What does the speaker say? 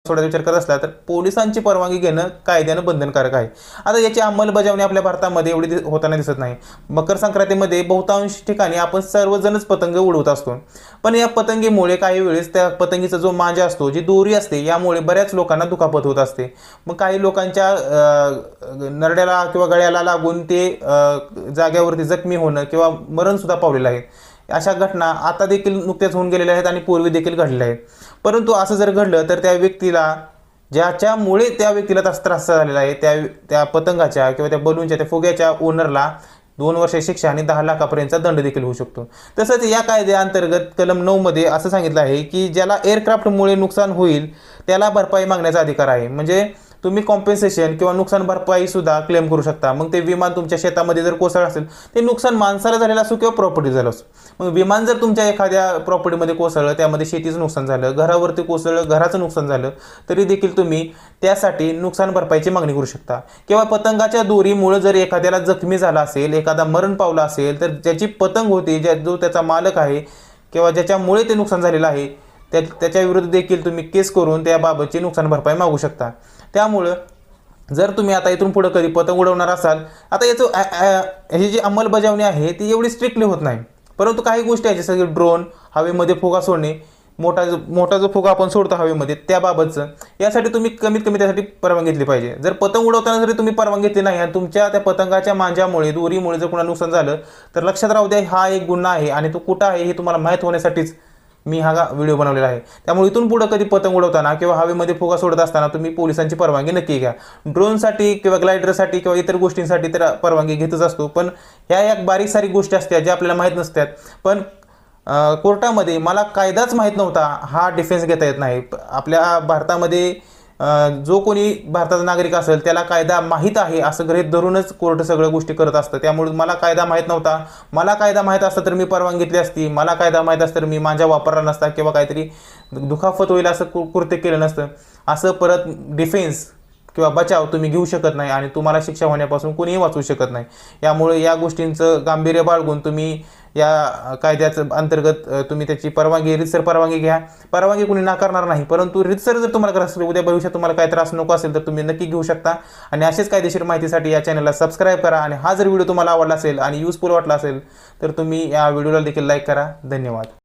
सोडायचा विचार करत असला तर पोलिसांची परवानगी घेणं कायद्यानं बंधनकारक आहे. आता याची अंमलबजावणी आपल्या भारतामध्ये एवढी होताना दिसत नाही. मकर संक्रांतीमध्ये बहुतांश ठिकाणी आपण सर्वजणच पतंग उडवत असतो, पण या पतंगीमुळे काही वेळेस त्या पतंगीचा जो मांजा असतो, जी दोरी असते, यामुळे बऱ्याच लोकांना दुखापत होत असते. मग काही लोकांच्या नरड्याला किंवा गळ्याला लागून ते जाग्यावरती जखमी होणं किंवा मरणसुद्धा पावलेलं आहे. अशा घटना आता देखील नुकत्याच होऊन गेलेल्या आहेत आणि पूर्वी देखील घडल्या आहेत. परंतु असं जर घडलं तर त्या व्यक्तीला, ज्याच्यामुळे त्या व्यक्तीला त्रास झालेला आहे, त्या पतंगाच्या किंवा त्या बलूनच्या, त्या फुग्याच्या ओनरला 2 वर्ष शिक्षा आणि 10 लाखापर्यंतचा दंड देखील होऊ शकतो. तसंच या कायद्याअंतर्गत कलम 9 मध्ये असं सांगितलं आहे की ज्याला एअरक्राफ्टमुळे नुकसान होईल त्याला भरपाई मागण्याचा अधिकार आहे. म्हणजे तुम्ही कॉम्पेन्सेशन किंवा नुकसान भरपाई सुद्धा क्लेम करू शकता. मग ते विमान तुमच्या शेतामध्ये जर कोसळलं असेल, ते नुकसान माणसाला झालेलं असो किंवा प्रॉपर्टी झालं असो. मग विमान जर तुमच्या एखाद्या प्रॉपर्टीमध्ये कोसळलं, त्यामध्ये शेतीचं नुकसान झालं, घरावरती कोसळलं, घराचं नुकसान झालं, तरी देखील तुम्ही त्यासाठी नुकसान भरपाईची मागणी करू शकता. किंवा पतंगाच्या दोरीमुळे जर एखाद्याला जखमी झाला असेल, एखादा मरण पावला असेल, तर ज्याची पतंग होती, जो त्याचा मालक आहे किंवा ज्याच्यामुळे ते नुकसान झालेलं आहे, त्याच्या विरुद्ध देखील तुम्ही केस करून त्याबाबतची नुकसान भरपाई मागू शकता. त्यामुळं जर तुम्ही आता इथून पुढे कधी पतंग उडवणार असाल, आता ह्याची जी अंमलबजावणी आहे ती एवढी स्ट्रिक्टली होत नाही, परंतु काही गोष्टी आहेत जसं की ड्रोन, हवेमध्ये फुगा सोडणे, मोठा जो फुगा आपण सोडतो हवेमध्ये, त्याबाबतचं, यासाठी तुम्ही कमीत कमी त्यासाठी परवानगी घेतली पाहिजे. जर पतंग उडवताना जरी तुम्ही परवानगी घेतली नाही आणि तुमच्या त्या पतंगाच्या मांजामुळे, दोरीमुळे जर कोणाला नुकसान झालं, तर लक्षात राहू द्या, हा एक गुन्हा आहे आणि तो कुठं आहे हे तुम्हाला माहीत होण्यासाठीच मी हा व्हिडिओ बनवलेला आहे. त्यामुळे इथून पुढे कधी पतंग उडवताना किंवा हवेमध्ये फुगा सोडत असताना तुम्ही पोलिसांची परवानगी नक्की घ्या. ड्रोनसाठी किंवा ग्लायडरसाठी किंवा इतर गोष्टींसाठी तर परवानगी घेतच असतो, पण ह्या एक बारीक सारीक गोष्टी असतात ज्या आपल्याला माहीत नसतात. पण कोर्टामध्ये मला कायदाच माहीत नव्हता हा डिफेन्स घेता येत नाही. आपल्या भारतामध्ये जो कोणी भारताचा नागरिक असेल त्याला कायदा माहीत आहे असं गृहीत धरूनच कोर्ट सगळ्या गोष्टी करत असतं. त्यामुळे मला कायदा माहीत नव्हता. मला कायदा माहीत असता तर मी परवानगी घेतली असती. मला कायदा माहीत असतं तर मी माझ्या वापरला नसता किंवा काहीतरी दुखापत होईल असं कृत्य केलं नसतं. असं परत डिफेन्स किंवा बचाव तुम्ही घेऊ शकत नाही आणि तुम्हाला शिक्षा होण्यापासून कोणीही वाचवू शकत नाही. यामुळे या गोष्टींचं गांभीर्य बाळगून तुम्ही या कायद्याचं अंतर्गत तुम्ही त्याची रीतसर परवानगी घ्या. परवानगी कोणी नाकारणार नाही, परंतु रीतसर जर तुम्हाला करायचं असेल, उद्या भविष्यात तुम्हाला काही त्रास नको असेल, तर तुम्ही नक्की घेऊ शकता. आणि असेच कायदेशीर माहितीसाठी या चॅनलला सबस्क्राईब करा. आणि हा जर व्हिडिओ तुम्हाला आवडला असेल आणि युजफुल वाटला असेल तर तुम्ही या व्हिडिओला देखील लाईक करा. धन्यवाद.